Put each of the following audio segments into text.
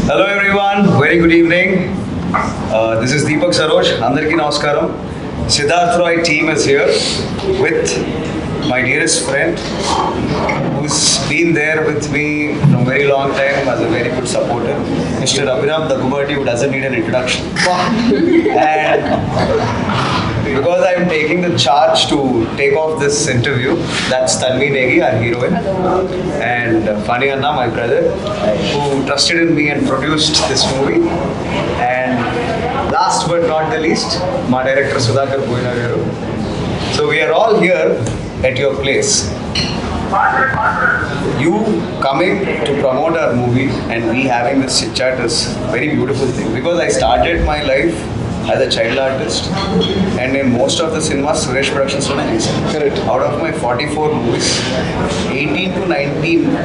Hello everyone, very good evening. This is Deepak Saroj. Andarki Namaskaram. Siddharth Roy team is here with my dearest friend who's been there with me from a very long time as a very good supporter, Mr. Abhiram Daggubati, who doesn't need an introduction. And because I'm taking the charge to take off this interview, that's Tanvi Negi, our heroine, and Fani Anna, my brother, who trusted in me and produced this movie. And last but not the least, my director Sudhakar Boina garu. So we are all here at your place. You coming to promote our movie and we having this chit chat is very beautiful thing, because I started my life as a child artist, and in most of the cinemas Suresh Productions run. Correct. Out of my 44 movies, 18 to 19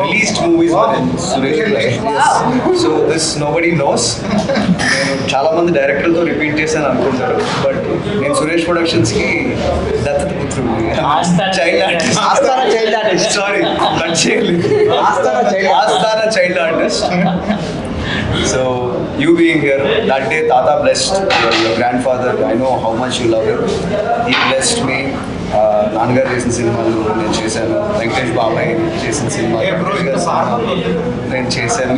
released movies were in Suresh Productions. Wow. So this nobody knows. Chala mandi director to repeat chesanu anukuntaru, but in Suresh Productions ki dattata putrudu child artist. Astana child artist. Sorry, cut cheyali. Astana child artist. So you being here, that day Tata blessed your grandfather. I know how much you love him. He blessed me. నాన్నగారు చేసిన సినిమాలు నేను చేశాను, వెంకటేష్ బాబాయ్ చేసిన సినిమాలు నేను చేశాను.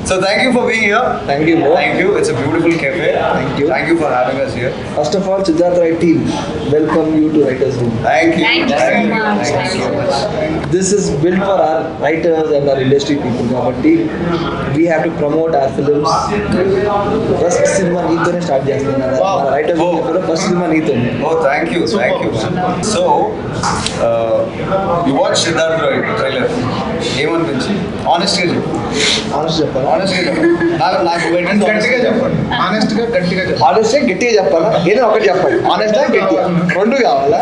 So thank you for being here. Thank you, bro. Thank you. It's a beautiful cafe. Thank you for having us here. First of all, Siddharth Roy team, welcome you to Writers Room. Thank you. Thank you so much. Thank you so much. This is built for our writers and our industry people. Kabatti we have to promote our films. First cinema neetone start chestunnaru. Our writers room first cinema neetone. Oh, thank you. Thank you. So you watched Siddharth Roy trailer. ఏమనిపించింది? Honestly చెప్పు. Honest చెప్పాలా? Honestly చెప్పు. నాకు గట్టిగా చెప్పండి. Honestly గట్టిగా చెప్పాలా? ఏదో ఒకటి చెప్పండి. Honest గట్టిగా రెండు కావాలా?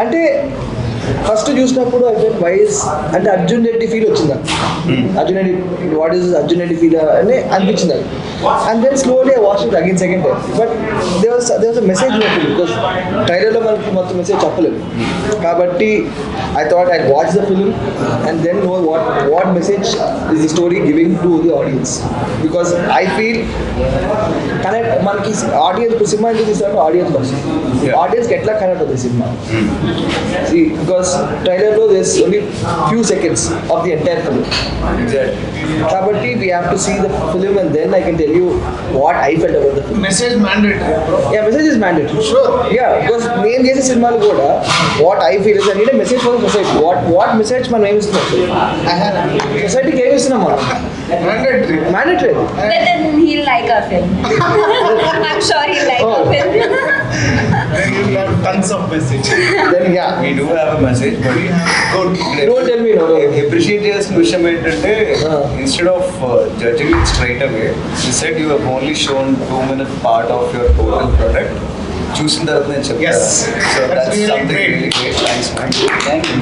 అంటే ఫస్ట్ చూసినప్పుడు ఐ ఫెల్ట్ వైస్ అంటే అర్జున్ రెడ్డి ఫీల్ వచ్చింది. Arjun Reddy what is Arjun Reddy feel అని అనిపించింది. And then slowly I watch it again second time. But they was a message because ట్రైలర్లో మనకి మొత్తం మెసేజ్ చెప్పలేదు కాబట్టి I thought I watch the film and then know what message is the story giving to the audience. Because I feel connect మనకి audience ఇప్పుడు సినిమా ఎందుకు తీస్తారంటే ఆడియన్స్ కోసం. ఆడియన్స్కి ఎట్లా కనెక్ట్ అవుతుంది సినిమా? Because trailer lo there's only few seconds of the entire film. Exactly. Kabatti we have to see the film and then I can tell you what I felt about the film. Message mandatory, bro. Yeah, message is mandatory. Sure. Yeah, because main case cinemalu kuda what I feel is I need a message for the society. What message man aim istunnadu? I have society ki em istunna man. Mandatory. Then he'll like our film. I'm sure he'll like our film. Then you have tons of message. Then yeah, We do have a message, but Good. don't tell me no. appreciate చేయాల్సిన విషయం ఏంటంటే instead of judging it straight away, you said you have only shown 2-minute part of your total product. చూసిన తర్వాత నేను చెప్తాను. Yes. So That's that's really something great. really great. Thanks, man. Thank you.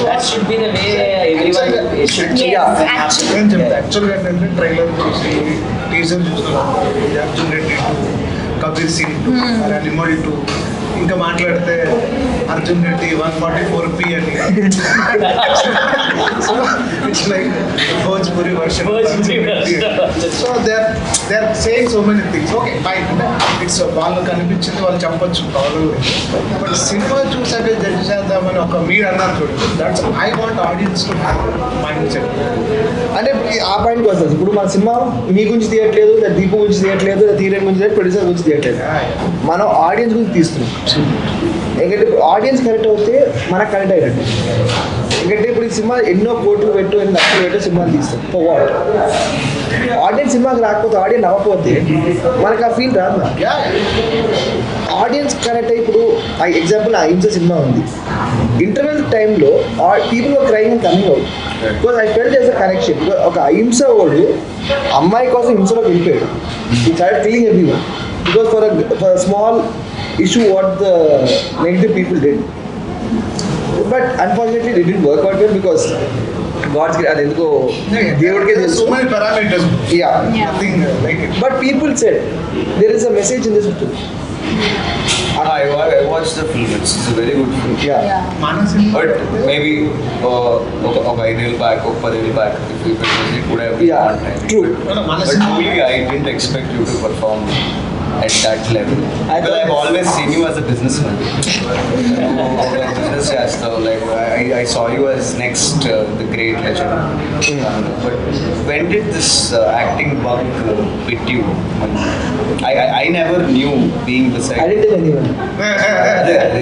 That should be the way everyone should Yes, yeah. actually. నేను చెప్తా యాక్చువల్గా ఏంటంటే trailer చూసి teaser చూసినప్పుడు అర్జున్ రెడ్డి టు కబీర్ సింగ్ టు లిమోడి టు ఇంకా మాట్లాడితే అర్జున్ రెడ్డి 144p అని it's like Bhojpuri version. So they are saying so many things. Okay fine, అంటే ఇట్స్ వాళ్ళు కనిపించింది వాళ్ళు చెప్పొచ్చు కావాలి, బట్ సినిమా చూసాక జడ్జ్ చేద్దామని ఒక మీరు అన్నారు చూడండి. That's I want audience to have mind set. అంటే ఆ పాయింట్కి వస్తుంది. ఇప్పుడు మన సినిమా మీ గురించి తీయట్లేదు, లేదా దీపు గురించి తీయట్లేదు, లేదా హీరోయిన్ గురించి తీయట్లేదు, ప్రొడ్యూసర్ గురించి తీయట్లేదు, మనం ఆడియన్స్ గురించి తీస్తున్నాం. ఎందుకంటే ఆడియన్స్ కనెక్ట్ అవుతే మనకు కనెక్ట్ అయినట్టు. ఎందుకంటే ఇప్పుడు ఈ సినిమా ఎన్నో కోట్లు పెట్టు, ఎన్ని లక్షలు పెట్టు సినిమాలు తీస్తాం. For what? ఆడియన్స్ సినిమాకి రాకపోతే, ఆడియన్స్ అవ్వకపోతే మనకు ఆ ఫీల్ రాదు. ఆడియన్స్ కనెక్ట్ అయ్యి ఇప్పుడు ఎగ్జాంపుల్ అహింస సినిమా ఉంది. ఇంటర్వెల్ టైంలో people were crying and coming out because I felt as a connection. ఒక అహింస వాడు అమ్మాయి కోసం హింసలోకి వెళ్ళిపోయాడు. He started killing everyone because for a small issue what the negative people did, but unfortunately it didn't work out well because God's అది ఎందుకో దేవుడికే తెలుసు. So many parameters. Yeah. Nothing like it. But people said there is a message in this film. I watched the film. It's a very good film. Yeah. మన cinema But maybe ఒక 5 years back, ఒక 10 years back, if it would have been Yeah, one time. true. But truly, I didn't expect you to perform at that level. I Because thought- I've always seen you as a businessman. Business చేస్తావు. Like I saw you as next the great legend. But when did this acting bug hit you? I never knew being beside. I didn't tell anyone.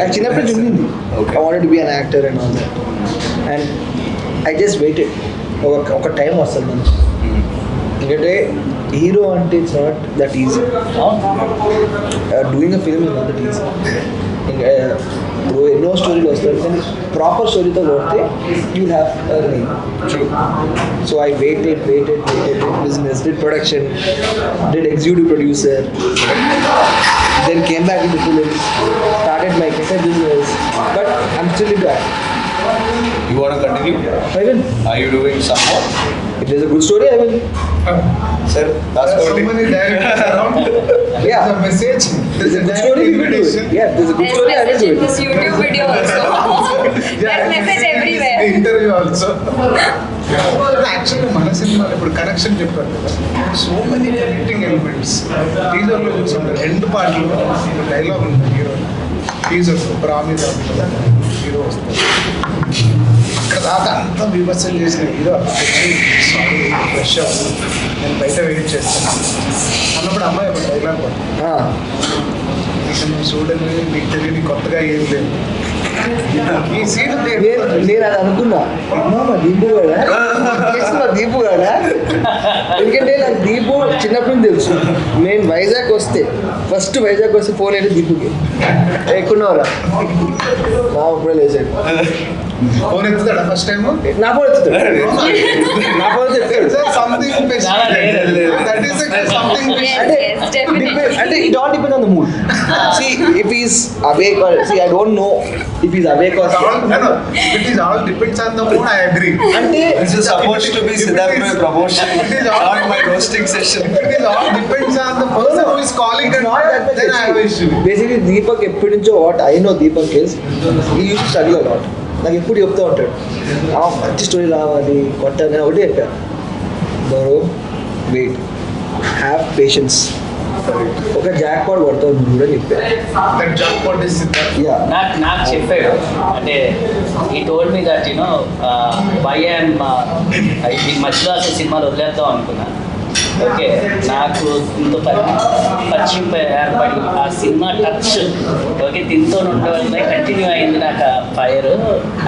నాకు చిన్నప్పటి నుంచి ఉండింది. Okay. I wanted to be an actor and all that. And I just waited. ఒక time వస్తుంది మనకి. ఎందుకంటే hero అంటే it's not that easy. Doing a film is not that easy. ఇంకా ఇప్పుడు ఎన్నో స్టోరీలు వస్తాయి కానీ ప్రాపర్ స్టోరీతో కొడితే you have a name. True. So I waited, did business, did production, did executive producer, then came back into film, started my cassette business, but I'm still into acting. You want to continue? I will. Are you doing some more? If there's a good story, I will. Sir, that's so what many directors around. Yeah. There's a message. There's a good story, we will do it. Yeah, there's a good There's story, I will message do in it. this YouTube video also. There's message everywhere. The interview also. Actually మన cinema ఇప్పుడు connection చెప్పారు కదా, so many connecting elements. టీజర్లో చూసుకుంటారు రెండు పాటలు dialogue ఉంటుంది hero teaser promise hero వస్తారు. ఇక్కడ దాకా అంతా విమర్శలు చేసిన హీరో సారీ ఫ్రెష్ నేను బయట వెయిట్ చేస్తాను అన్నప్పుడు అమ్మాయి ఒక డైలాగ్ Ah. నువ్వు చూడని నీకు తెలియని కొత్తగా ఏం లేదు ఈ సీన్ నేను అది అనుకున్నా మా దీపు కూడా చేసిన దీపు కూడా ఎందుకంటే నాకు దీపు చిన్నప్పుడు నుంచి తెలుసు. నేను వైజాగ్ వస్తే ఫస్ట్ ఫోన్ అయితే దీపుకి ఎక్కున్నావురా మా అప్పుడే లేచాడు ఫోన్ ఎత్తుతాడా ఫస్ట్ టైం నా ఫోన్ ఎత్తుతాడు నా ఫోన్ చెప్తాడు something that is something Yes, yes, definitely. అంటే it all depend on the mood. See if he's awake or see I don't know if he's awake or it is all depends on the mood. I agree. అంటే this is supposed to be Siddharth promotion, not my roasting session. It is all depends on the person who is calling and not that much then I have issue. Basically Deepak ఎప్పటి నుంచో what I know Deepak is ఈ use study allot. నాకు ఎప్పుడు చెప్తూ ఉంటాడు మంచి story రావాలి కొట్టాలి నేను ఒకటే చెప్పాను బరో వెయిట్ హ్యావ్ పేషెన్స్ ఒక జాక్ పాట్ పడతావు నువ్వు కూడా చెప్పాను. That jackpot is Siddharth. Yeah నాకు చెప్పాడు అంటే he told me that you know why I'm ఈ మధ్యలో అసలు సినిమాలు వదిలేద్దాం అనుకున్నా. ఓకే నాకు దీంతో పరిచయం ఏర్పడి ఆ సినిమా టచ్ ఓకే దీంతో ఉండడం వల్ల కంటిన్యూ అయింది నాకు ఆ fire.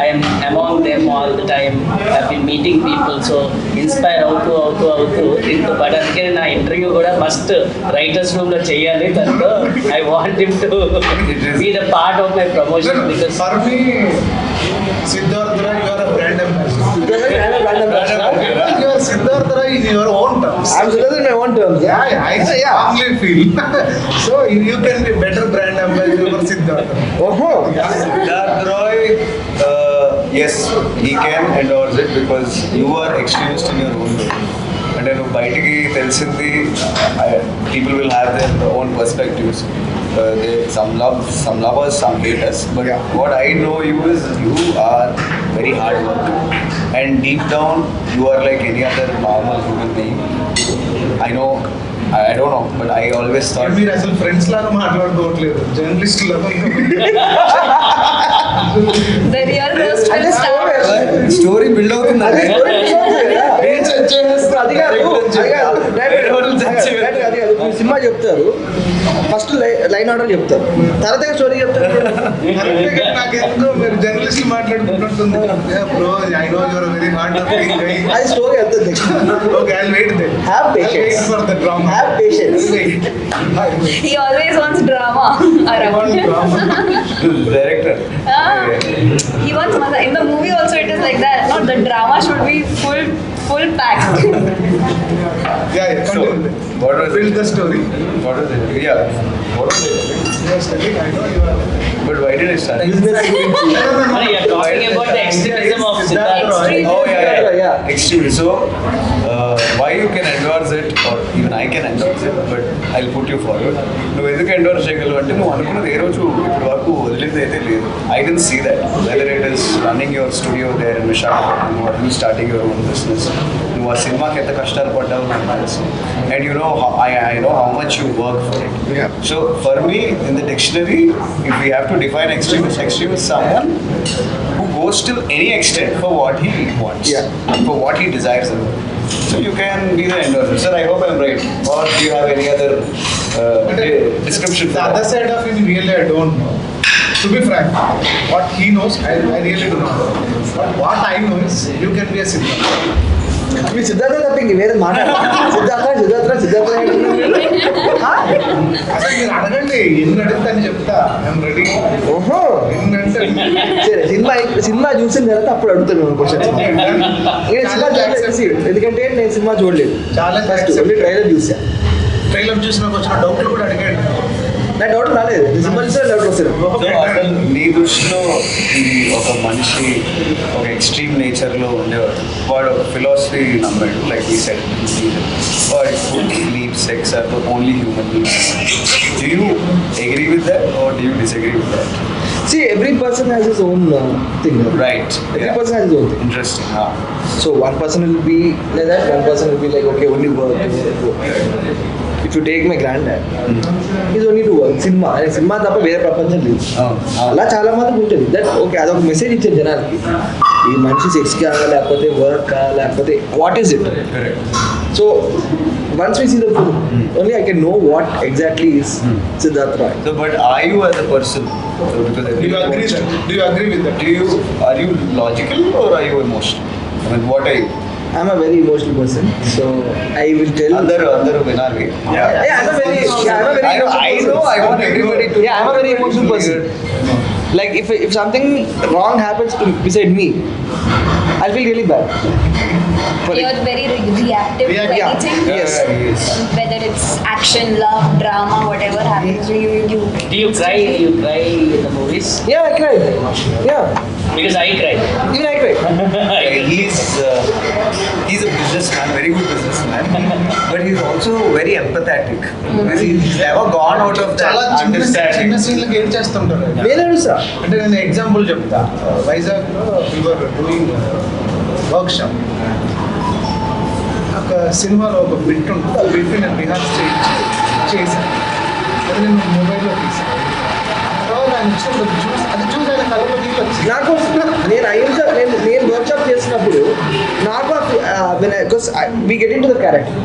I'm among them all the time I been meeting people. So inspire అవుతూ దీంతో పాటు అందుకే నా ఇంటర్వ్యూ కూడా ఫస్ట్ రైటర్స్ రూమ్లో చేయాలి. దాంతో I want him to be the part of my promotion because For me, Siddharth Rai, you are a brand ambassador. You are Siddharth Rai in your own terms. I'm still in my own terms. Yeah, I strongly feel. So you can be better brand ambassador for Siddharth Rai. Oh, Siddharth Roy, yes, he can endorse it because you are extremist in your own way. అంటే నువ్వు బయటికి తెలిసింది people will have their own perspectives. Some lovers, some haters. But what I know you is you are very hard worker. And deep down, you are like any other normal human being. I know, I don't know, but I always thought... మీరు అసలు friends లాగా మాట్లాడుకోవట్లేదు, journalist లాగా. The real roast will అంటే start. Story build అవుతుంది అది cinema చెప్తారు first line order చెప్తారు తర్వాత స్టోరీ చెప్తారు. కరెక్ట్గా నాకు ఎందుకో మీరు జర్నలిస్ట్ మాట్లాడుకుంటుంది. Bro I know your very hard working guy. అది స్టోరీ వెళ్తుంది next. Okay I will wait then. Have Wait patience for the drama. Have patience. He always wants drama around. Director Ah, he wants maza. In the movie also it is like that. No, the drama should be full packed. Yeah, So, continue. what was Build the story. What was it? Yeah. What was it? You are studying, I know you are. But why did I start? Business గురించి No, you're talking about the extremism of Siddharth. Extreme. Oh yeah. Yeah. Extreme. So why you can endorse it or even I can endorse it, but I'll put you forward. నువ్వు ఎందుకు endorse చేయగలవు అంటే నువ్వు అనుకున్నది ఏ రోజు ఇప్పటి వరకు వదిలింది అయితే లేదు. I didn't see that. Whether it is running your studio there in Visakhapatnam or you starting your own business. నువ్వు ఆ సినిమాకి ఎంత కష్టాలు పడ్డావు నాకు తెలుసు. And you know I know how much you work for it. Yeah. So for me in the dictionary, if we have to define extremist is someone who goes till any extent for what he wants, Yeah. for what he desires. So you can be the endorser. Sir, I hope I'm right. Or do you have any other description? The other side of it, really, I don't know. To be frank, what he knows, I really do not know. But what I know is, you can be a Siddharth. మీ సిద్ధార్థ తప్పింది వేరే మాట సిద్ధార్థ అసలు మీరు అడగండి ఎన్ని అడిగితే అని చెప్తా ఐఎమ్ రెడీ ఓహో ఎన్నంటే సరే సినిమా చూసిన తర్వాత అప్పుడు అడుగుతాను క్వశ్చన్స్ సినిమా చూడలేదు ఎందుకంటే నేను సినిమా చూడలేదు చాలా ఫస్ట్ ఓన్లీ ట్రైలర్ చూసా ట్రైలర్ చూసినాక వచ్చిన డౌట్లు కూడా అడిగాడు నాకు డౌట్ రాలేదు సినిమా చూసా డౌట్ వస్తారు So, అసలు నీ దృష్టిలో ఇది ఒక మనిషి ఒక ఎక్స్ట్రీమ్ నేచర్లో ఉండేవాడు వాడు ఫిలాసఫీ నమ్మాడు లైక్ ఈ సెట్ వాడి food sleep sex are only human beings do you agree with that or do you disagree with that See, every person has his own thing. Right. Every person has his own thing. Interesting. So one person will be like that, one person will be like, okay, only work. If you take my granddad, he's only to work. Cinema తప్ప వేరే ప్రపంచం లేదు అలా చాలా మందికి ఉంటుంది that okay అదొక message ఇచ్చారు జనాలకి ఈ మనిషి సెక్స్ కా లేకపోతే వర్క్ కా లేకపోతే what is it so once we see the film only I can know what exactly is Siddharth Roy. So, but are you as a person? So, because Do you agree that? Do you agree with that? are you logical or are you emotional? I mean, what are you? I'm a very emotional person, so I will tell. Andaru vinarvi. Yeah, I'm a very I know. I want everybody to. Yeah, I'm a very emotional person. Like if something wrong happens to beside me, I'll feel really bad. You're very reactive to Yeah. anything. Yes. Yes. Whether it's action, love, drama, whatever happens, you Do you cry in the movies? Yeah, I cried. Yeah, Because I cry. even I cried. He's a businessman, very good businessman, but he's also very empathetic. Because he's never gone out of చాలా that చిన్న understanding. సీన్లకి ఏం చేస్తుంటారు నేను అడుగుతా అంటే నేను example చెప్తా వైజాగ్లో వీఆర్ డూయింగ్ వర్క్ షాప్ ఒక సినిమాలో ఒక బిట్ ఉంటుంది ఆ బిట్ నేను రిహార్స్ చేశాను అది నేను మొబైల్లో తీసాను తర్వాత ఆయన వచ్చినప్పుడు అది చూసి ఆయన కళ్ళలో నీళ్ళు వచ్చింది నాకు నేను వర్క్ షాప్ చేసినప్పుడు నాకు because we get into the character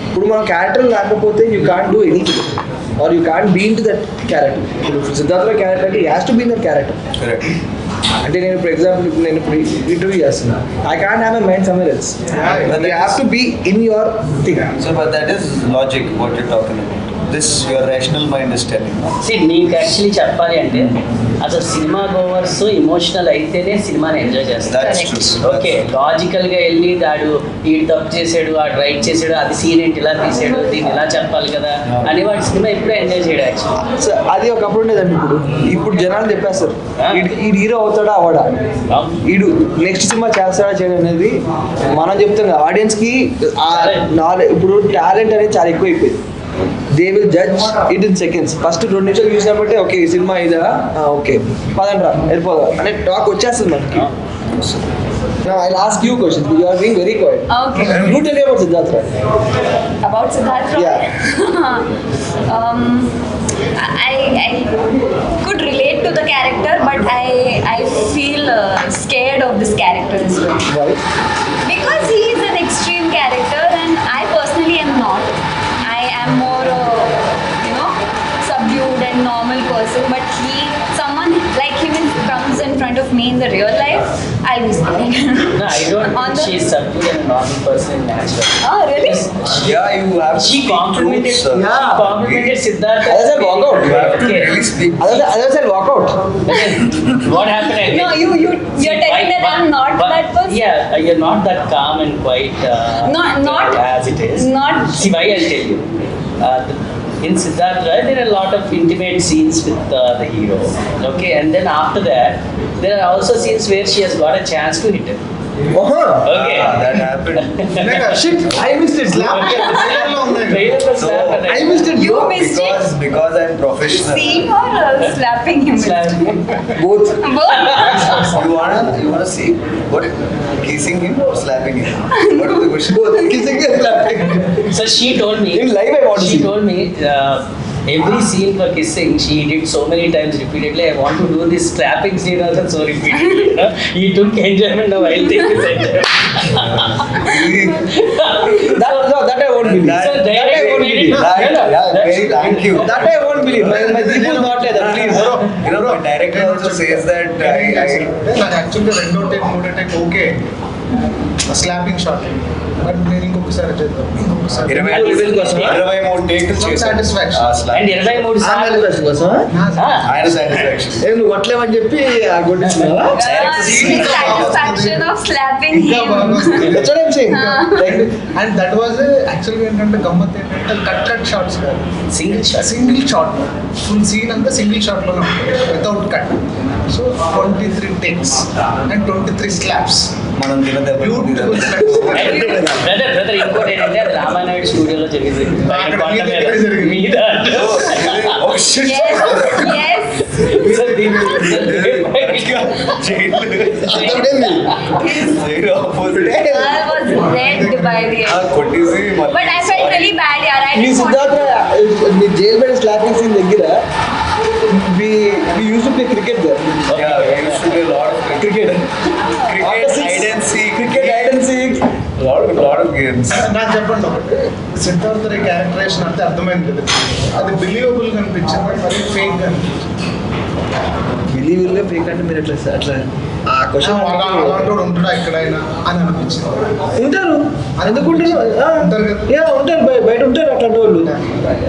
ఇప్పుడు మన క్యారెక్టర్ లేకపోతే you can't do anything or you can't be into that character ఇప్పుడు సిద్ధార్థ క్యారెక్టర్ అంటే has to be in that character Correct. అంటే నేను ఫర్ ఎగ్జాంపుల్ నేను ఇప్పుడు ఇంటర్వ్యూ చేస్తున్నా I can't have a mind somewhere else you have to be in your thing So, but that is logic. What you're talking about. This your rational mind is telling. See, నీకు actually చెప్పాలి అంటే అసలు cinema goers emotional అయితేనే సినిమాని enjoy చేస్తారు That's Correct. true. Okay logical గా వెళ్ళి దాడు ఈ తప్పు చేసాడు ఆడు రైట్ చేసాడు అది సీన్ ఏంటి ఇలా తీసాడు దీన్ని ఇలా చెప్పాలి కదా అని వాడి సినిమా ఎప్పుడూ ఎంజాయ్ చేయడు యాక్చువల్లీ సో అది ఒకప్పుడు ఉండేదండి ఇప్పుడు జనాలు చెప్పేస్తారు ఈ హీరో అవుతాడా అవడా వీడు నెక్స్ట్ సినిమా చేస్తాడా చేయడం అనేది మనం చెప్తాం కదా ఆడియన్స్కి ఇప్పుడు టాలెంట్ అనేది చాలా ఎక్కువ అయిపోయింది they will judge it in seconds first 2 నిమిషాలు చూసినామంటే ఓకే ఈ సినిమా ఇదా ఓకే పదండ్రా వెళ్ళిపోదా అనే టాక్ వచ్చేస్తుంది మనకి Now I'll ask you questions. You are being very quiet. Okay. You tell me about Siddharth Roy. About Siddharth Roy? Yeah. I could relate to the character, but I feel scared of this character as well. Why? Because he is an extreme character and I personally am not. I am more, subdued and normal person, but someone like him comes in front of me in the real life, I'll be scared. No, I don't think she is subdued and a normal person in natural. Oh, really? Yeah, you have. She complimented. Truth, sir. She complimented Siddharth. As a walkout. You have to Okay. really speak. Others will walk out. What happened? I No, mean, you're telling that I'm not that person? Yeah, you're not that calm and quite Not as it is. not See, why I'll tell you. in Siddharth, right, there are a lot of intimate scenes with the hero. Okay, and then after that, there are also scenes where she has got a chance to hit him. Okay. That happened. Shit, I missed it. Slap ట్రైలర్లో ఉన్నాయి. Trailer was So, slap and I missed it. You missed it? because I'm professional. Seeing or slapping him? Slap. Both. Both. You wanna see what kissing him or slapping him? What was the question? Both. Kissing and slapping. So she told me. In live, I want to She see. told me every scene for kissing she did so many times repeatedly. I want to do this slapping scene also so repeatedly. He took enjoyment of while taking his enjoyment. That I won't believe. That- So That I won't believe. Very thank you. That I won't believe. My people is not like that. Please. You know, my director also says that నాకు యాక్చువల్గా రెండో type మూడో type okay slapping shot but నేను ఇంకొకసారి చేద్దాం ఇంకొకసారి 23 టేకులు Some satisfaction. And 23 సార్లు కోసమా ఆయన సాటిస్ఫాక్షన్. నువ్వు కొట్టలేమని చెప్పి కొట్టించున్నావా Satisfaction of slapping ఇంకా him. బాగా వస్తుంది. That's what I'm saying. Like, and that was యాక్చువల్గా ఏంటంటే గమ్మత్ ఏంటంటే కట్ షాట్స్ కాదు single shot. Single shot full scene అంతా సింగిల్ షాట్లోనే ఉంటుంది without cut so 23 takes and 23 slaps మనం తినదెబ్బ బ్యూటిఫుల్ బ్రదర్ ఇంకోటి ఏంటంటే అది రామానాయుడు స్టూడియోలో జరిగింది అక్కడ మీ దగ్గరే జరిగింది. మీద Oh shit. Yes. Yes. Very opposite. I was red by the end. కొట్టేసి But I felt really bad, yaar. I me didn't want Siddharth me jail bed slapping scene దగ్గర we used to play cricket there. Yeah, we used to play a lot of cricket. Cricket, hide and seek. Cricket, hide and seek. lot of games. నాకు చెప్పండి ఒకటి Siddhartha characterisation అంటే అర్థమైంది కదా అది believable కనిపించింది మరి ఫేక్ కనిపించింది బిలీవ్ ఫేక్ అంటే మీరు అట్లా ఆ క్వశ్చన్ అలాంటి వాడు ఉంటాడా ఎక్కడైనా అని అనిపించింది ఉంటారు ఎందుకు ఉంటారు ఉంటారు కదా. Yeah, ఉంటారు బయట ఉంటారు అట్లాంటి వాళ్ళు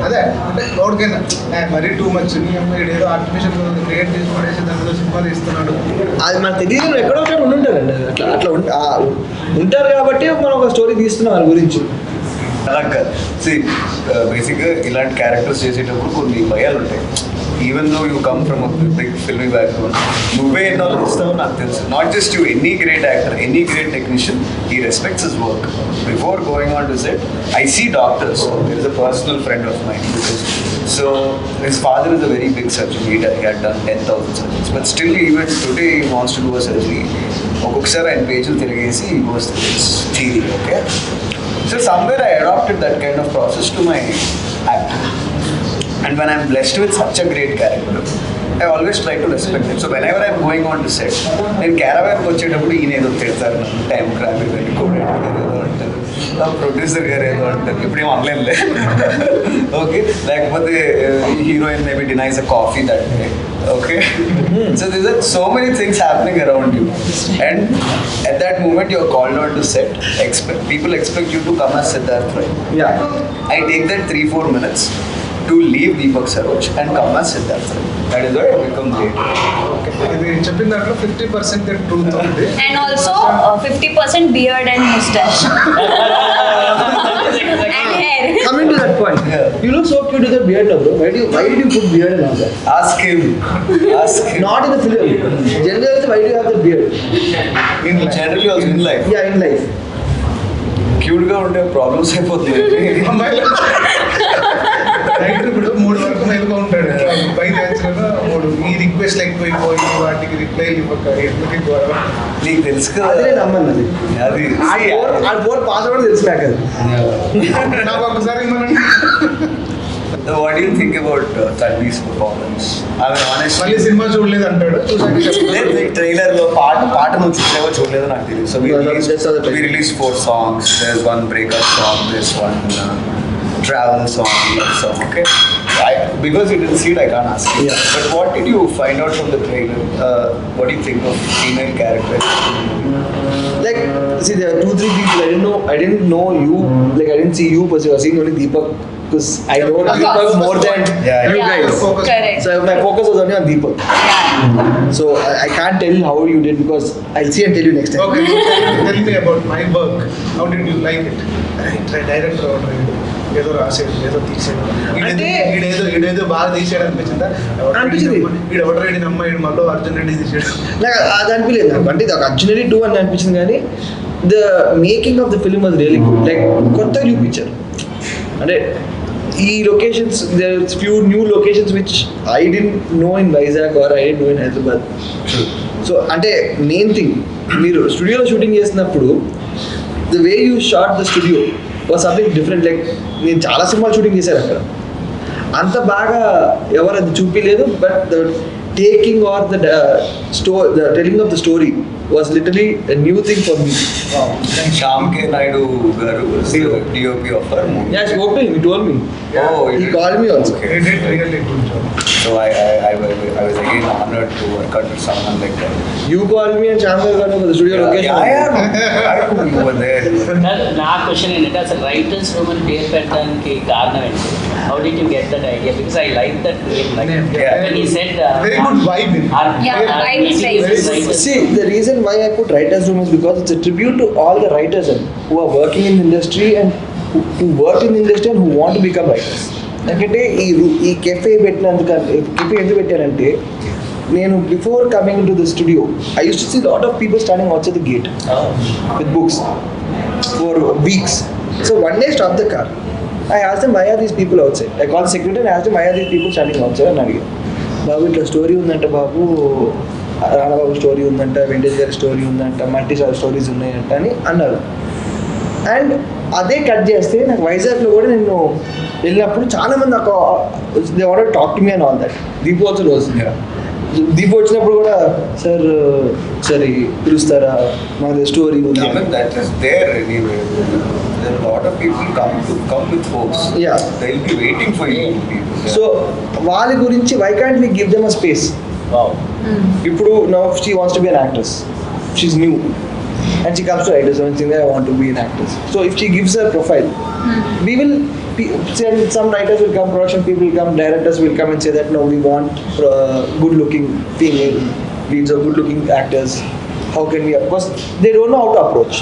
అదే అంటే ఎవరికైనా మరీ టూ మచ్ ఏదో ఆర్టిఫిషియల్ క్రియేట్ చేసి పడేసి దాంట్లో సినిమాలు ఇస్తున్నాడు అది మనకు తెలియదు ఎక్కడో ఒకటి ఉండుంటారండి అట్లా అట్లా ఉంటారు కాబట్టి మనం ఒక స్టోరీ తీస్తున్నాం వాళ్ళ గురించి అలా కాదు బేసిక్గా ఇలాంటి క్యారెక్టర్స్ చేసేటప్పుడు కొన్ని భయాలు ఉంటాయి. Even though you come from big filmy background నువ్వే ఎన్నో ఆలోచిస్తావో నాకు తెలుసు. Not just you, any great actor, any great technician, he respects his work. Before going on to set I see doctors. There is a personal friend of mind. So his father is a very big surgeon. He had done 10,000 surgeries. But still even today he wants to do a surgery. ఒక్కొక్కసారి ఆయన పేజీలు తిరిగేసి he goes to this theory. Okay, so somewhere I adopted that kind of process to my acting. And when I'm blessed with such a great character, I always try to respect it. So whenever I'm going on to set, నేను క్యారవాన్కి వచ్చేటప్పుడు ఈయన ఏదో తిడతారు, time crop ఇవన్నీ కూడా ఏదో అంటారు, producer గారు ఏదో అంటారు, ఇప్పుడేం అనలేంలే. ఓకే, లేకపోతే heroine maybe denies a coffee that day. Okay, so there are so many things happening around you, and at that moment you're called on to set. People expect you to come as Siddharth, right? Yeah. I take that 3-4 minutes to leave Deepak Saroj and come as Siddharth. That is why I become great. ఇది చెప్పిన దాంట్లో 50% truth ఉంది And also 50% beard and mustache. And hair. Coming to that point, Yeah. you look so cute with the beard now, bro. Why did you put beard and all that? Ask him. Ask him. Not in the film. Generally, why do you have the beard? In generally also in life. Yeah, in life. Cute గా ఉంటే problems అయిపోతుంది. Writer ఇప్పుడు 3 వరకు మెలుగా ఉంటాడు పై కదా 3 ఈ request అయిపోయి వాటికి రిప్లై ఇవ్వక ఎందుకు గొడవ నీకు తెలుసు కదా. అదే నేను నమ్మను అది. అది ఆ ఫోన్ పాస్వర్డ్ తెలుసు నాకు అది. నాకు ఒకసారి మనం What do you think about Tanvi's performance? I mean, honestly. మళ్ళీ సినిమా చూడలేదు అంటాడు చూసాక చెప్తాడు. ట్రైలర్ లో పాట నువ్వు చూసావో చూడలేదో నాకు తెలియదు. So we released 4 songs. There's one breakup song, there's one travel song, love song. Okay, because you didn't see it, I can't ask you. Yeah. But what did you find out from the trailer? What do you think of female characters? Like, see, there are 2-3 people I didn't know you. Like, I didn't see you, but I seen only Deepak because I know Of Deepak course. more than Yeah, you Yeah, guys. correct. So my focus was only on Deepak. Yeah. So I can't tell how you did because I'll see and tell you next time. Okay, tell me about my work. How did you like it? Director ఏదో రాసేది ఏదో తీసేది ఈడేదో బాగా తీసాడు అనిపించిందా? అనిపించింది. వీడు ఎవరు రెడ్డి నమ్మ వీడు మళ్ళీ అర్జున్ రెడ్డి తీసాడు. నాకు అది అనిపించలేదు నాకు. అంటే ఇది ఒక అర్జునరీ 2 అని అనిపించింది కానీ the making of the film was really good. Like కొత్త చూపించారు. అంటే ఈ locations there few new locations which I didn't know in Vizag or I didn't know in Hyderabad. So అంటే మెయిన్ థింగ్ మీరు స్టూడియోలో షూటింగ్ చేసినప్పుడు the way you shot the studio was something different. Like నేను చాలా సినిమాలు షూటింగ్ చేశాను అక్కడ, అంత బాగా ఎవరు అది చూపించలేదు. But the taking or the telling of the story was literally a new thing for me. Shyam K. Naidu garu is the DOP of our movie. Yeah, I spoke to him, he told me. Oh, He called me also. Okay. He did really good job. So I was again honored to work out with someone like that. You called me and Shyam got over the studio location. You were there. నా question ఏంటంటే అసలు writers room పేరు పెట్టడానికి కారణం ఏంటి? How did you get that idea? Because I like that name. Like Yeah. when he said Very good vibe in it. Yeah, vibe is very good. See, the reason why I put writers room is because it's a tribute to all the writers who are working in the industry and who work in the industry and who want to become writers. ఎందుకంటే ఈ cafe పెట్టినందుకు cafe ఎందుకు పెట్టారంటే నేను before coming to the studio I use to see lot of people standing out the gate with books for weeks. So one day stop the car. I asked them, why are these people outside? I called the security and asked them, why are these people standing outside? అని అడిగాను. బాబు ఇట్లా story ఉందంట బాబు, రాణబాబు story ఉందంట, వెంకటేష్ గారి story ఉందంట, multi stories ఉన్నాయంట అని అన్నారు. అండ్ అదే కట్ చేస్తే నాకు వైజాగ్లో కూడా నేను వెళ్ళినప్పుడు చాలా మంది నాకు they wanted talk to me and all that. Deepu also knows. Deepu వచ్చినప్పుడు కూడా సార్ సరే పిలుస్తారా, మాది స్టోరీ ఉంది. I mean, that is there anyway. There are a lot of people come with hopes. Yeah. They'll be waiting for you. People. So వాళ్ళ గురించి why can't we give them a space? Wow. ఇప్పుడు now she wants to be an actress, she's new and she comes to writers and saying I want to be an actress. So if she gives her profile, we will some writers will come, production people will come, directors will come and say that no, we want good looking female leads or good looking actors. How can we, because they don't know how to approach.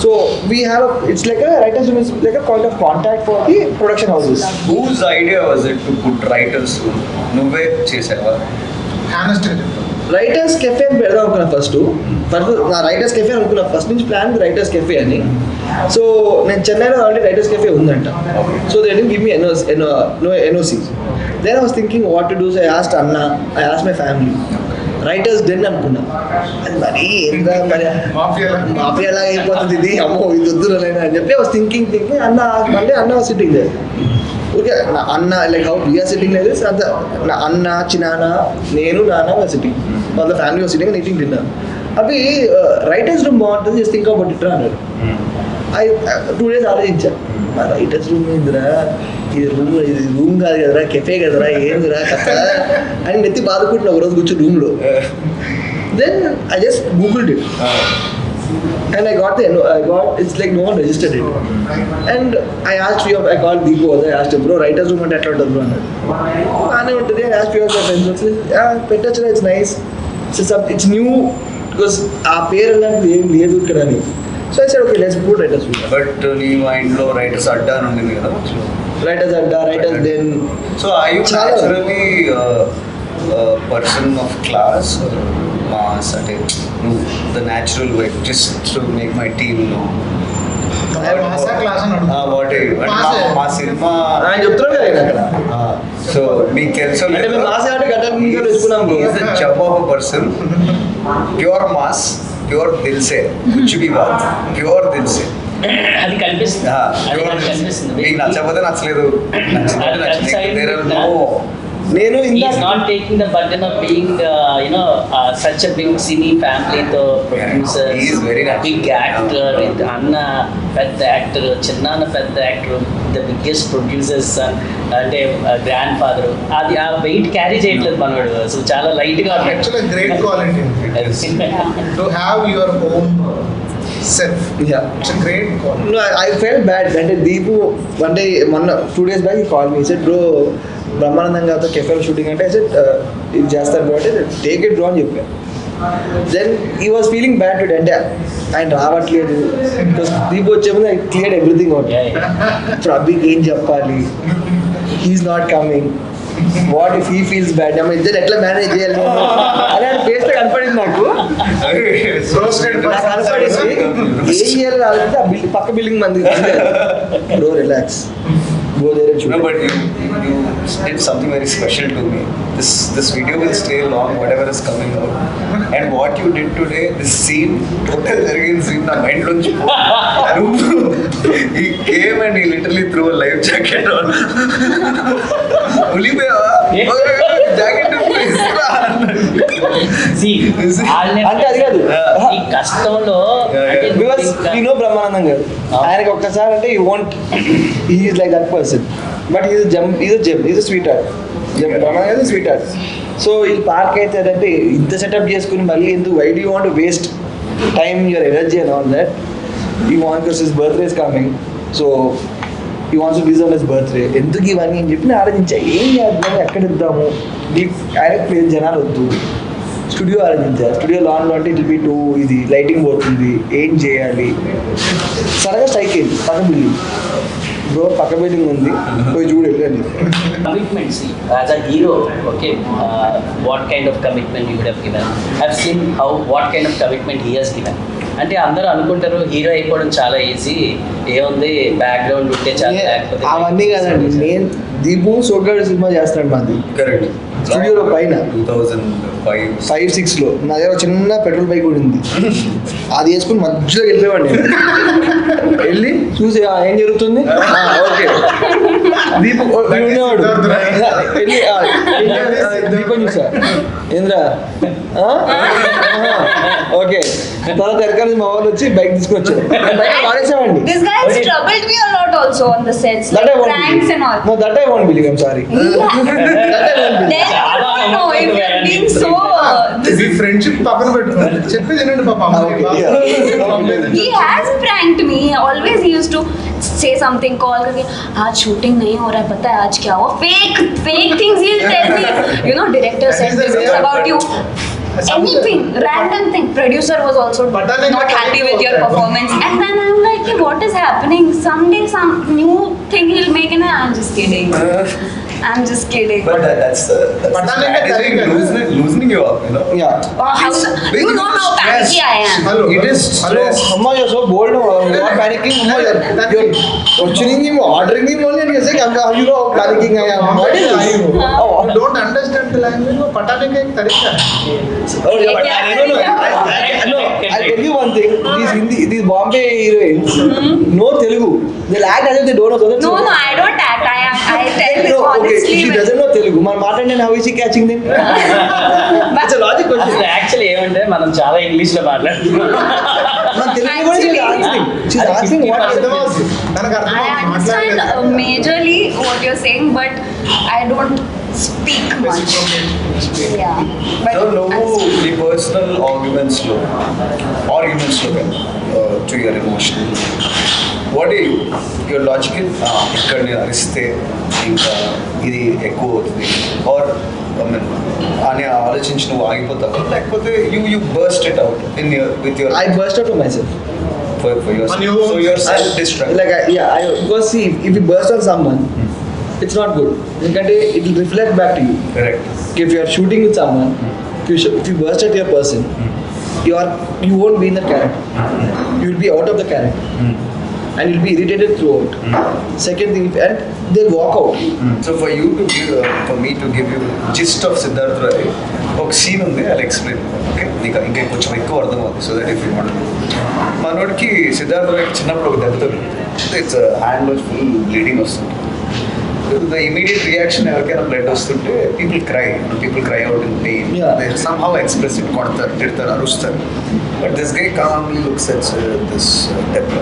So we have it's like a writers room is like a point of contact for the production houses. Whose idea was it to put writers room? నువ్వే చేసావా? Honest గా చెప్పాను. Writers cafe అని పెడదాం అనుకున్నా first నా writers cafe అనుకున్నా first నుంచి ప్లాన్ రైటర్స్ కెఫే అని. సో నేను చెన్నైలో ఆల్రెడీ రైటర్స్ కెఫే ఉందంట. So they didn't give me NOC. Then I was thinking what to do. So I asked అన్న, I asked my family. Writers den అనుకున్నా. అది మరీ ఏంద్రా మరి మాఫియాలా అయిపోతుంది ఇది, అమ్మో ఇది వద్దులైనా అని చెప్పి ఐ వాస్ థింకింగ్ అన్న. మళ్ళీ అన్న వాస్ సిట్టింగ్ దేర్. ఓకే అన్న like how we're sitting like this. నా అన్న చిన్నాన్న నేను నాన్న వాజ్ సిట్టింగ్, వాళ్ళ family was sitting and eating dinner. అవి రైటర్స్ రూమ్ బాగుంటుంది, జస్ట్ థింక్ అబౌట్ ఇట్ అన్నారు. ఐ 2 days ఆలోచించాను, మా రైటర్స్ రూమ్ ఏందిరా, ఇది రూమ్ కాదు కదరా, కెఫే కదరా, ఏందిరా కథ అని నెత్తి బాదుకుంటున్నా ఒకరోజు కూర్చొని రూమ్లో. Then I just googled it and I got it's like no one registered it. And I asked few of, I called Deepu, I asked him, bro, writers room అంటే ఎట్లా ఉంటుంది బ్రో అన్నాడు. బాగానే ఉంటుంది. I asked few of my friends, పెట్టచ్చురా, it's nice, it's new, because ఆ పేరు అలాంటిది ఏం లేదు ఇక్కడ అని. So I said okay let's put writers room. But నీ మైండ్లో రైటర్స్ అడ్డా అని ఉండింది కదా. రైటర్స్ అడ్డా, writers then. So I you naturally person of class mass, అంటే నువ్వు the natural way just to make my team మాసా క్లాస్ అని మా సినిమా ఆయన చెప్తున్నాడు కదా అక్కడ. సో మీకు తెలుసు అంటే మేము మాసే ఆట గడ్డ తెచ్చుకున్నాం బ్రో. జబ్ of person, pure mass, pure దిల్ సే, కుచ్ భీ బాత్, ప్యూర్ దిల్ సే. అది కనిపిస్తుంది, అది నాకు కనిపిస్తుంది. మీకు నచ్చకపోతే నచ్చలేదు, నచ్చినట్టు నచ్చలేదు. There are no. నేను He's not taking the burden of being, such a big cine family తో producers, he is very natural. big actor, with అన్న పెద్ద యాక్టర్, చిన్నాన్న పెద్ద యాక్టర్, ద బిగ్గెస్ట్ ప్రొడ్యూసర్స్ అంటే గ్రాండ్ ఫాదర్. అది ఆ వెయిట్ క్యారీ చేయట్లేదు మనోడు. అసలు చాలా లైట్ గా actually great quality to have your own self. Yeah. It's a great call. No, I felt bad. అంటే Deepu one day 2 days back he called me. He said, bro, Brahmanandam గారితో కెఫెల్ shooting అంటే I said, ఇది చేస్తారు bro అంటే take it bro అని చెప్పాను. Then he was feeling bad today అంటే ఆయన రావట్లేదు. బికాస్ దీపు వచ్చే ముందు I cleared everything out. ఇప్పుడు అభికి ఏం చెప్పాలి, he's not coming. What if he feels bad అమ్మ ఇద్దరు ఎట్లా మేనేజ్ చేయాలి అలా ఫేస్ లో కనపడింది నాకు కనపడింది ఏం చేయాలి ఆలోచిస్తే ఆ బిల్డింగ్ పక్క బిల్డింగ్ మంది bro relax go there and shoot. No, but you did something very special to me. This video will stay long, whatever is coming out. And what you did today, this scene, total జరిగిన scene నా mind నుంచి he came and he literally threw a life jacket on. ఉలిపోయావా jacket అంటే అది కాదు ఈ కష్టంలో because you know Brahmanandam గారు ఆయనకి ఒక్కసారి అంటే you want he is like that person but is sweet heart Brahmanandam garu sweet heart so ఈ పార్క్ అయితే అదంటే ఇంత సెటప్ చేసుకుని మళ్ళీ ఎందుకు why do want waste time your energy and all that you want his birthday is coming so you wants to visit his birthday ఎందుకు ఇవన్నీ అని చెప్పి ఆలోచించా ఏం చేద్దాము ఎక్కడ ఇద్దాము ఆయనకు ప్లేస్ జనాలు వద్దు స్టూడియో ఆలోచించారు స్టూడియో లాన్లో అంటే ఇట్ బి టూ ఇది లైటింగ్ పోతుంది ఏం చేయాలి సడన్గా స్ట్రైక్ అయింది పక్క బిల్డింగ్ బ్రో పక్క బిల్డింగ్ ఉంది పోయి చూడండి అని commitments as a hero, okay, what kind of commitment you would have given. I've seen what kind of commitment he has given. అంటే అందరూ అనుకుంటారు హీరో అయిపోవడం చాలా ఈజీ, ఏముంది బ్యాక్గ్రౌండ్ ఉంటే చాలా, లేకపోతే అవన్నీ కాదండి. నేను దీపు సోగ్గాడు సినిమా చేస్తాడు మాది కరెక్ట్ స్టూడియోలో పైన 2005-6 లో నా దగ్గర చిన్న పెట్రోల్ బైక్ కూడా ఉంది. అది వేసుకుని మధ్యలో వెళ్ళిపోయాడు నేను వెళ్ళి చూసి ఏం జరుగుతుంది ఓకే దీపు ఉండేవాడు వెళ్ళి దీపం చూసా ఏంద్రా ఓకే తర్వాత ఎరకాల మా వాళ్ళు వచ్చి బైక్ తీసుకుని వచ్చారు bike వాడేసామండి. This guy has troubled me a lot also on the sets, That like I won't pranks believe. and all. No, that I won't believe. I'm sorry. That I won't believe. Then no, if you're being so me friendship పక్కన పెట్టుకోండి చెప్పేది ఏంటంటే పాప he has pranked me. Always he used to say something, call करके आज shooting नहीं हो रहा है, पता है आज क्या हुआ, fake things he'll tell me. You know, director said this is about you. Anything, random thing. Producer was also not happy with your performance, and then I'm like, hey, what is happening? Someday some new thing he'll make, and I'm just kidding. I'm just kidding. But that's the strategy, loosening you up, you know. Yeah. You know how panicky I am. Hello. It is stress. Amma, you're so bold. You're not panicking. Amma, you're questioning him, ordering him only, and you're saying, you know how panicking I am. What is this? Oh, You don't understand the language. पटाने का एक तरीका है. oh, yeah, but I'll tell you one thing. These Bombay heroines know Telugu. They'll act as if they don't know. So No, I don't act. I tell this No, okay. honestly. She doesn't know Telugu. My Martin, how is she catching them? It's a logic question. అసలు actually ఏమంటే మనం చాలా ఇంగ్లీష్లో మాట్లాడుతున్నాం. Man, Telugu what she's asking. She's asking what అర్థమవుతుంది. తనకు I అర్థమవుతుంది. understand majorly what you're saying, but I don't speak much. Yeah. But So no, the personal arguments look to your emotion. What do you? Your logical ఇక్కడ నేను అరిస్తే ఇంకా ఇది ఎక్కువ అవుతుంది ఆర్ అని ఆలోచించి నువ్వు ఆగిపోతావు లేకపోతే you burst it out in your with your I burst out on myself. for yourself. On your own. So you're self-destruct. Because see, if you burst on someone, it's not good. Because it will reflect back to you. Correct. If you are shooting with someone, if you burst at your person, you won't be in the character. You will be out of the character. And you'll be irritated throughout. Second thing, and they'll walk out. So for you to give, for me to give you gist of Siddharth Rai, ఒక scene ఉంది I explain okay నీకు ఇంకా కొంచెం ఎక్కువ అర్థమవుతుంది so that if you want మనోడికి సిద్ధార్థ రాయ్కి చిన్నప్పుడు ఒక దెబ్బ తగ్గుతుంది ఇట్స్ హ్యాండ్ ఫుల్ బ్లీడింగ్ వస్తుంది ద ఇమీడియట్ రియాక్షన్ ఎవరికైనా బ్లడ్ వస్తుంటే people cry out in pain somehow express it కొడతారు తిడతారు అరుస్తారు but this guy calmly looks at this దెబ్బ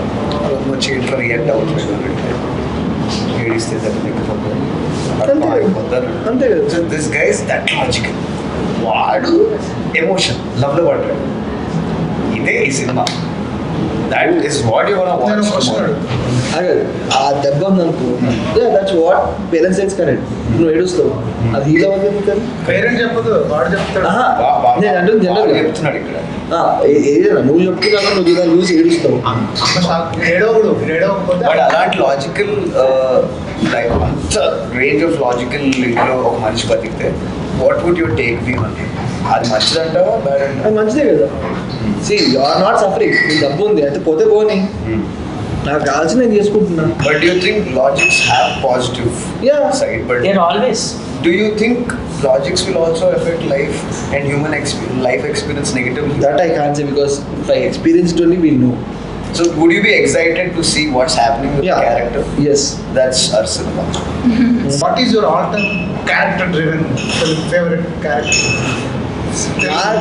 వచ్చి ఇట్లా రియాక్ట్ అవ్వట్లేదు ఏడిస్తే అంతే కదా. So this guy is that logical వాడు ఎమోషన్ లవ్లో పడ్డాడు ఇదే ఈ cinema That is what you wanna నేను watch క్వశ్చన్ tomorrow. అదే ఆ దెబ్బ ఉందనుకో that's what parents sense correct నువ్వు ఏడుస్తావు అది హీల్ అవ్వదు మీకు పేరెంట్ చెప్పదు వాడు చెప్తాడు. నేను అంటే బాగా జనరల్ చెప్తున్నాడు ఇక్కడ. ఏదైనా నువ్వు చెప్తున్నావు నువ్వు దాన్ని చూసి ఏడుస్తావు ఏడవకపోతే బట్ అలాంటి లాజికల్ లైక్ అంత రేంజ్ ఆఫ్ లాజికల్ ఇంట్లో ఒక మనిషి బతికితే what would your take be అంటే అది మంచిదంటావా బ్యాడ్ అంటావా? అది మంచిదే కదా see you are not suffering నీ డబ్బు ఉంది అయితే పోతే పోని నాకు కావాల్సి నేను చేసుకుంటున్నా But do you think logics have positive Yeah. side? But They're always. do you think logics will also affect life and human life experience negatively? That I can say because if I experienced only will know So would you be excited to see what's happening with the character? Yes That's our cinema. What is your all time character driven favourite character?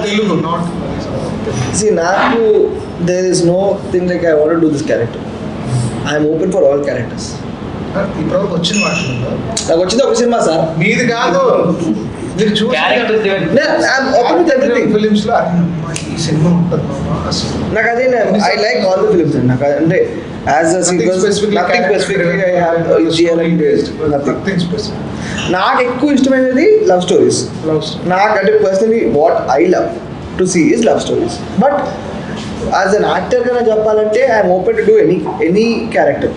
Telugu not see నాకు there is no thing like I want do this character I'm open for all characters ఇప్పటివరకు వచ్చిన వాటిలో నాకు వచ్చింది ఒక cinema sir మీది కాదు మీరు Character driven. I'm open with everything films లో ఈ సినిమా ఉంటుంది మామ అసలు నాకు అదే I like all the films అండి నాకు అంటే as a sequence nothing specific I have nothing specific. నాకు ఎక్కువ ఇష్టమైనది లవ్ స్టోరీస్ నాకంటే personally what I love to see is love stories but as an actor కన్నా చెప్పాలంటే I'm open to do any character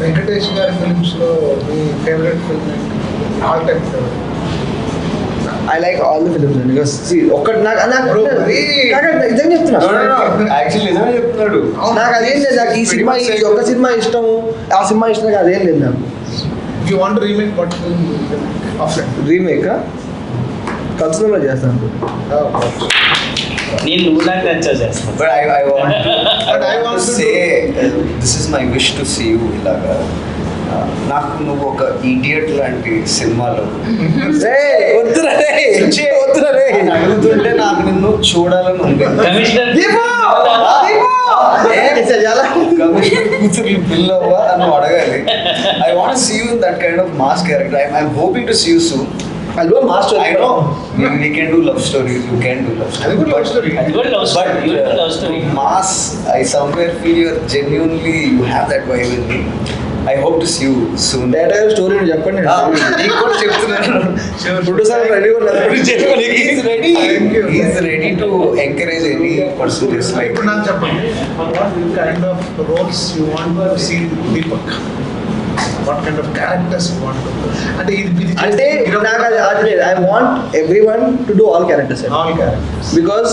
Venkatesh గారి ఫిలిమ్స్ లో మీ favourite film all time favourite? I like all the films అండి because see ఒక్కటి నాకు Bro, మరి- నిజంగా చెప్తున్నా No, no, no. Actually, నిజమే చెప్తున్నాడు. నాకు అదేం లేదు నాకు ఈ సినిమా ఈ ఒక్క సినిమా ఇష్టం ఆ సినిమా ఇష్టం నాకు అదేం లేదు నాకు you want remake what film offline? Remake కన్సిడర్లో చేస్తాను నేను నువ్వు నాకు నచ్చా చేస్తాను. But I want to, But I want to say this is my wish to see you ఇలాగా నాకు నువ్వు ఒక ఇడియట్ లాంటి సినిమాలో అడుగుతుంటే నాకు నిన్ను చూడాలని ఉంది. కమిషనర్ కమిషనర్ కూతుర్లు పిల్లవ్వా అని అడగాలి. I want see you in that kind of mass character. I'm hoping to see you soon. Master I know we can do love stories. You can do love అది stories. కూడా love story. అది కూడా love story. Beautiful love story. Mass, I somewhere feel you're genuinely, you have that vibe in me. I hope to see you soon. Data story చెప్పండి నీకు కూడా చెప్తున్నాను. Producer ready He's ready. Thank you. He's ready to encourage any person just like. ఇప్పుడు నాకు చెప్పండి what kind of roles you want to see Deepak? What kind of characters you want? అంటే ఇది అంటే నాకు అది లేదు I want every one to do all characters all characters. Because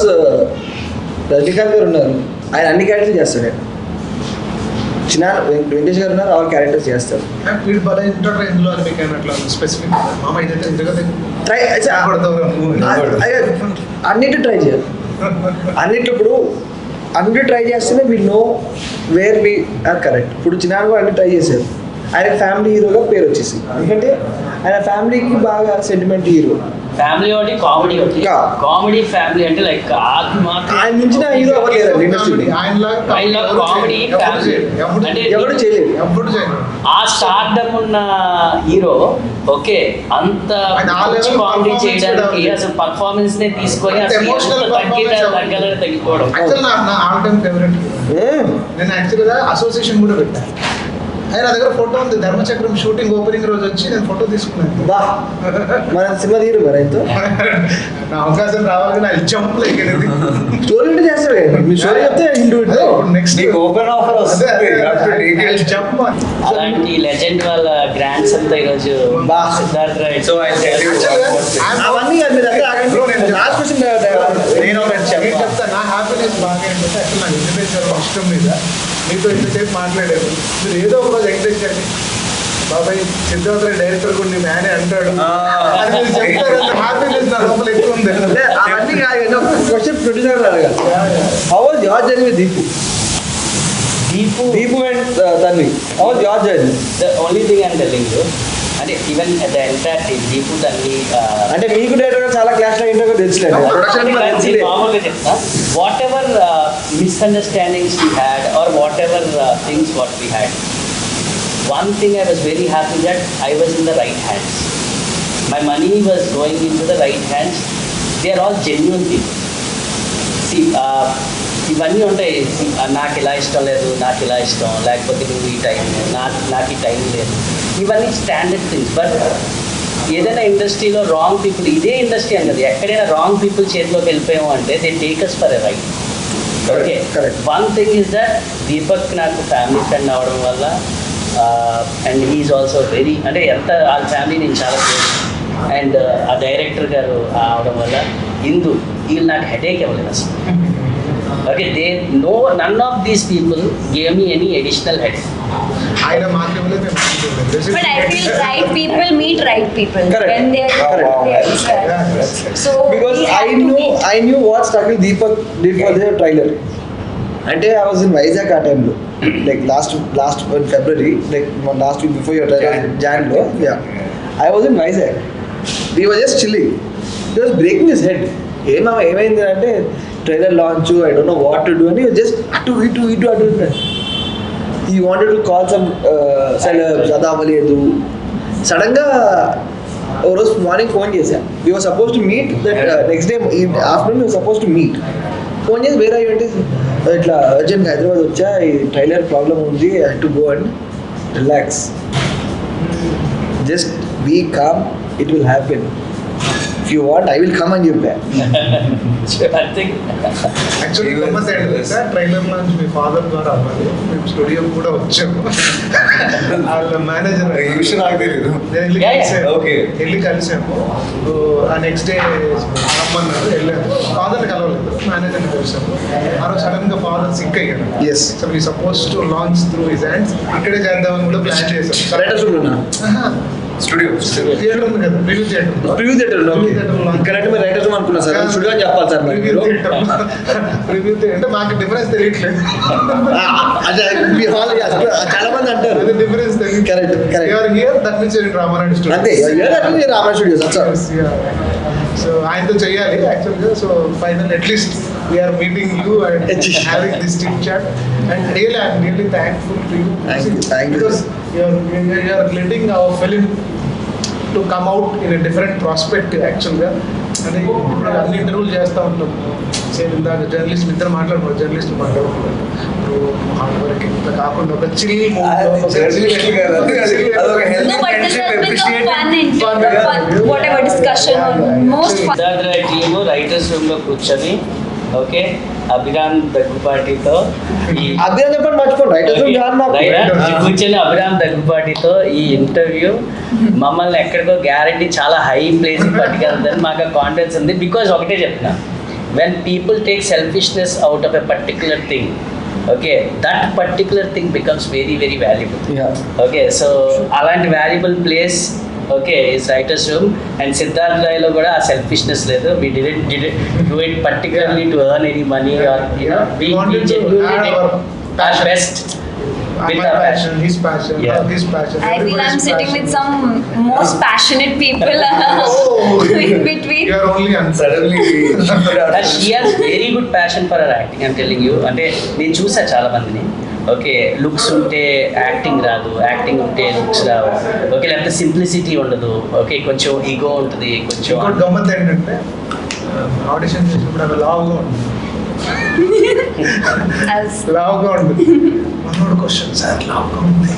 Rajinikanth garu ఉన్నారు ఆయన అన్ని క్యారెక్టర్స్ చేస్తాడు ఆయన చిన్న వెంకటేష్ గారు ఉన్నారు ఆల్ క్యారెక్టర్స్ చేస్తారు వీడు భలే ఇంటర్ ఇందులో అని మీకు అట్లా స్పెసిఫిక్ మామ ఇదైతే ఇంతగా ట్రై అన్నిటి ట్రై చేయాలి అన్నిటి ట్రై చేస్తేనే we know where we are correct ఇప్పుడు చిన్న అన్ని ట్రై చేశారు ఆయన ఫ్యామిలీ హీరోగా పేరు వచ్చేసి ఎందుకంటే ఆయన ఫ్యామిలీకి బాగా సెంటిమెంట్ హీరో ఫ్యామిలీ ఒకటి కామెడీ ఒకటి. Yeah. కామెడీ ఫ్యామిలీ అంటే లైక్ ఆయన మించిన హీరో ఎవరు లేరండి ఇండస్ట్రీలో కామెడీ ఫ్యామిలీ అంటే ఎవరు చేయలేదు ఎప్పుడు చేయలేదు. ఆ స్టార్డమ్ ఉన్న హీరో ఓకే అంత ఆయన ఆ level కామెడీ performance చేయడానికి కూడా అసలు పర్ఫార్మెన్స్ నే తీసుకొని అంత అసలు emotional ఎంత performance తగ్గిపోవడం. యాక్చువల్ నా ఆల్ టైమ్ ఫేవరెట్. నేను యాక్చువల్గా అసోసియేషన్ కూడా పెట్టాను. ఆయన నా దగ్గర ఫోటో ఉంది ధర్మచక్రం షూటింగ్ ఓపెనింగ్ రోజు వచ్చి నేను ఫోటో తీసుకున్నాను. బా మన సినిమా తీరు మరి అయితే నా అవకాశం రావాలి నా జంప్ లేకెళ్ళింది. స్టోరీ ఉంటే చేస్తాడు కదా మీ స్టోరీ చెప్తే ఇంటూ నెక్స్ట్ నీకు ఓపెన్ ఆఫర్ వస్తుంది. You have to take it. Jump అలాంటి లెజెండ్ వాళ్ళ గ్రాండ్స్ అంతా ఈరోజు బా. Siddharth right. So I tell you one more thing. అవన్నీ కాదు మీ దగ్గర ఆగండి లాస్ట్ క్వశ్చన్ నేను ఒకటి చెప్తా నా హ్యాపీనెస్ బాగా ఏంటంటే అసలు నాకు వెంకటేష్ గారు ఇష్టం మీద మీతో ఇంతసేపు మాట్లాడారు. మీరు ఏదో ఒక రోజు వెంకటేష్ గారిని బాబాయ్ సిద్ధార్థ డైరెక్టర్ కూడా నీ మ్యానే అంటాడు అది మీరు చెప్తారు. హ్యాపీనెస్ నా లోపల ఎక్కువ ఉంది. అవన్నీ కాదు క్వశ్చన్ ప్రొడ్యూసర్ అడగాలి how was your journey with Deepu and Tanvi how was your journey the only thing I'm telling you అంటే even the entire team Deepu దాన్ని అంటే మీకు డైరెక్టర్ చాలా క్లాస్ లో ఇంటర్వ్యూ తెలుసులేదు ప్రొడక్షన్ మామూలుగా చెప్తా whatever misunderstandings we had or whatever things what we had one thing I was very happy that I was in the right hands. My money was going into the right hands. They are all genuine people. See, ఇవన్నీ ఉంటాయి. నాకు ఇలా ఇష్టం లేదు, నాకు ఇలా ఇష్టం, లేకపోతే నువ్వు ఈ టైం, నాకు ఈ టైం లేదు, ఇవన్నీ స్టాండర్డ్ థింగ్స్. బట్ ఏదైనా ఇండస్ట్రీలో రాంగ్ పీపుల్, ఇదే ఇండస్ట్రీ అని కదా, ఎక్కడైనా రాంగ్ పీపుల్ చేతిలోకి వెళ్ళిపోయాము అంటే they take us for a ride. Okay, one thing is that Deepak నాకు ఫ్యామిలీ ఫ్రెండ్ అవడం వల్ల అండ్ హీఈస్ ఆల్సో వెరీ, అంటే ఎంత వాళ్ళ ఫ్యామిలీ నేను చాలా క్లోజ్. అండ్ ఆ డైరెక్టర్ గారు అవడం వల్ల వీళ్ళు నాకు హెడేక్ ఇవ్వలేదు అసలు. Okay, they no, none of these people gave me any additional headache. ఆయన మాకేమలేదు. But I feel right people meet right people. Correct. When they so Because we have to meet. I knew what struggle Deepak did for the trailer. అంటే I was in Vizag ఆ టైంలో, like last February, like last week before your trailer, Jan లో, yeah. I was in Vizag. We were just chilling. He was breaking his head. ఏమైంది అంటే trailer launch, I don't know what to do, and he was just అటు. He wanted to call some celebs, అది అవ్వలేదు. సడన్గా ఓ రోజు morning phone చేశా. We were supposed to meet that next day afternoon, we were supposed to meet. Phone చేసి వేరే అంటే ఇట్లా అర్జెంట్గా హైదరాబాద్ వచ్చా, ఈ ట్రైలర్ ప్రాబ్లం ఉంది, I have to go and relax, just be calm, it will happen. If you want, I will come and చెప్పా. I think actually గమ్మత్ ఏంటంటే సార్, ట్రైలర్ లాంచ్ మీ ఫాదర్ ద్వారా అవ్వాలి. మేము స్టూడియో కూడా వచ్చాము. వాళ్ళ మేనేజర్ విషయం నాకు తెలియదు. వెళ్ళి కలిసాము. ఆ నెక్స్ట్ డే రమ్మన్నారు, వెళ్ళాము. ఫాదర్ని కలవలేదు, మేనేజర్ని కలిసాము. ఆ రోజు సడన్ గా ఫాదర్ సిక్ అయ్యారు. Yes. So we suppose to launch through his hands. ఇక్కడే చేద్దామని కూడా ప్లాన్ చేసాం. రైటర్స్ ఉన్నా స్టూడియో థియేటర్ ఉంది కదా, రివ్యూ థియేటర్. ప్రివ్యూ థియేటర్ ఇక్కడంటే మీరు రైటర్స్ అనుకున్నా సార్, స్టూడియో అని చెప్పాలి సార్. రివ్యూ థియేటర్ అంటే మాకు డిఫరెన్స్ తెలియట్లేదు. అంటే మీ హాల్ చాలా మంది అంటారు అదే డిఫరెన్స్ తెలియదు. Correct you're here, that means you're in రామారాయణ అంతే, స్టూడియో. రామా స్టూడియోస్ సో ఆయనతో చేయాలి యాక్చువల్గా. So final at least we're meeting you and having this team chat. And really I'm really thankful to you. Thank you. Because you're letting our film to come out in a different prospect యాక్చువల్గా. అంటే ఇప్పుడు అన్ని ఇంటర్వ్యూలు చేస్తూ ఉంటాం. Same ఇందాక journalist ఇద్దరు మాట్లాడుకున్నారు, జర్నలిస్టులు మాట్లాడుకున్నారు. ఇప్పుడు హార్డ్ వర్క్ ఇట్లా కాకుండా ఒక chill No, but this has been a fun interview, whatever discussion or most fun. Siddharth Roy team writers room లో కూర్చొని, ఓకే, అభిరామ్ దగ్గుపాటితో అభిరామ్ చెప్పండి, మర్చిపోండి రైటర్స్ కూర్చొని అభిరామ్ దగ్గుపాటితో ఈ ఇంటర్వ్యూ మమ్మల్ని ఎక్కడికో గ్యారంటీ చాలా హై ప్లేస్ పట్టుకెళ్తుందని మాకు కాన్ఫిడెన్స్ ఉంది. బికాజ్ ఒకటే చెప్తున్నా, when people take selfishness out of a particular thing, okay, that particular thing becomes very very valuable. Okay, so అలాంటి valuable place, okay, is writers room. And Siddharth రాయ్లో కూడా ఆ selfishness లేదు. We didn't do it particularly to earn any money or we genuinely did our best with my our passion, his passion, Yeah. his passion. I feel I'm everybody's sitting with passion. some most passionate people in between. You are only answer. Suddenly And she has very good passion for her acting, I'm telling you. అంటే నేను చూసా చాలా మందిని, okay, looks ఉంటే acting రాదు, acting ఉంటే looks రావు, okay, లేకపోతే simplicity ఉండదు, ఓకే, కొంచెం ఈగో ఉంటుంది, కొంచెం ఇంకోటి గమ్మత్ ఏంటంటే ఆడిషన్ చేసినప్పుడు అవి లావుగా ఉంటుంది. As లావుగా ఉంటుంది. మనోడు క్వశ్చన్ సార్ లావుగా ఉంది.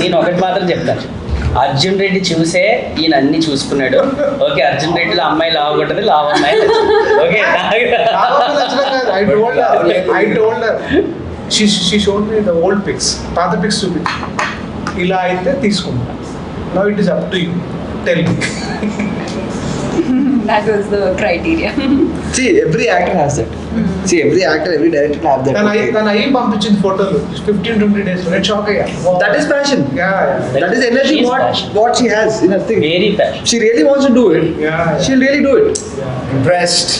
నేను ఒకటి మాత్రం చెప్తాను, అర్జున్ రెడ్డి చూసే ఈయన అన్ని చూసుకున్నాడు. ఓకే, అర్జున్ రెడ్డిలో అమ్మాయి లావు కొట్టదు, లావు అమ్మాయి okay. I told her. She showed me the old pics. పాత పిక్స్ చూపించి ఇలా అయితే తీసుకుంటా. Now it is up to you. Tell me. that was the criteria. See, every actor has that. See, every actor, every director have that. తన అయ్యి పంపించిన ఫోటోలు 15-20 days నేను షాక్ అయ్యా. That is passion. Yeah. That is energy. She is passion. What she has in her thing. Very passion. She really wants to do it. Yeah. She'll really do it. Impressed.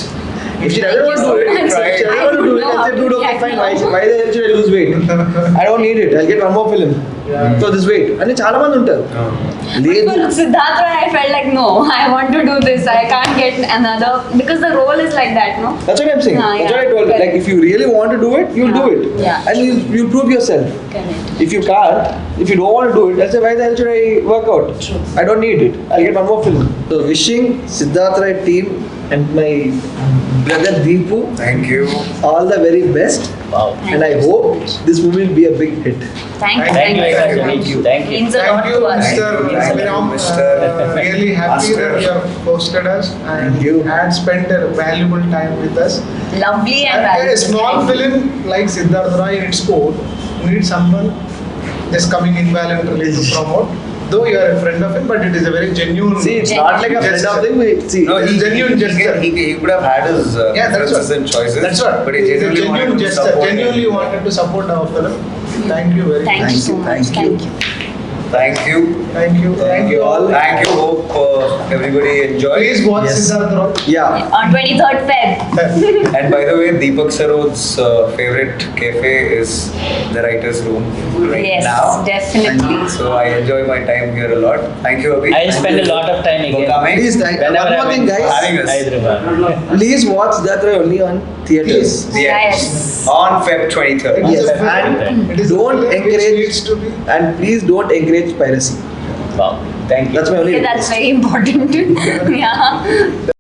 If she doesn't want to do it, if she doesn't want to do it, I'll say, dude, okay, fine. Why the hell should I lose weight? I don't need it. I'll get one more film. So this weight. And చాలా మంది ఉంటారు. For Siddharth Roy, I felt like no, I want to do this. I can't get another because the role is like that, no? That's what I'm saying. That's what I told you. Like if you really want to do it, you'll do it. Yeah. And you prove yourself. Correct. If you can't, if you don't want to do it, I'll say, why the hell should I work out? True. I don't need it. I'll get one more film. So wishing Siddharth Rai team and my brother Deepu. Thank you. All the very best, Wow. and I hope this movie will be a big hit. Thank you. Thank you, so Akash. much. Thank you. Means a lot Thank you, to us. Mr. Thank you, Abhiram. Mr. Really happy Oscar. that you have hosted us and Thank you. had spent a valuable time with us. Lovely and A valuable. small film like Siddharth Roy in its own needs someone just coming in voluntarily to promote. Though you are a friend of him, but it is a very genuine. See, it's not like a friend of thing. See, No, It's a genuine gesture. he could have had his Yeah, that's preferences what. and choices. That's what. But he It's a genuinely wanted genuine to gesture. support. Genuinely wanted to support our film. Thank you very Thank much. you so much. Thank you. Thank you. Thank you. Thank you. Thank you all. Thank you. Hope everybody enjoyed. Please watch Yes. Siddharth Roy. yeah. On 23rd Feb. And by the way, Deepak Sarod's favorite cafe is the writer's room right Yes, now. definitely. So I enjoy my time here a lot. Thank you, Abhi. I'll spend a lot of time for again. coming. Please, thank Whenever one more I'm thing, in guys. Having us. Hyderabad. Please watch that only on theaters. Yes. On Feb 23rd. Yes, It's a film. and It is a don't film which encourage needs to be. and please don't encourage piracy. Wow. Thank you. That's my only. Okay, that's very important. Yeah.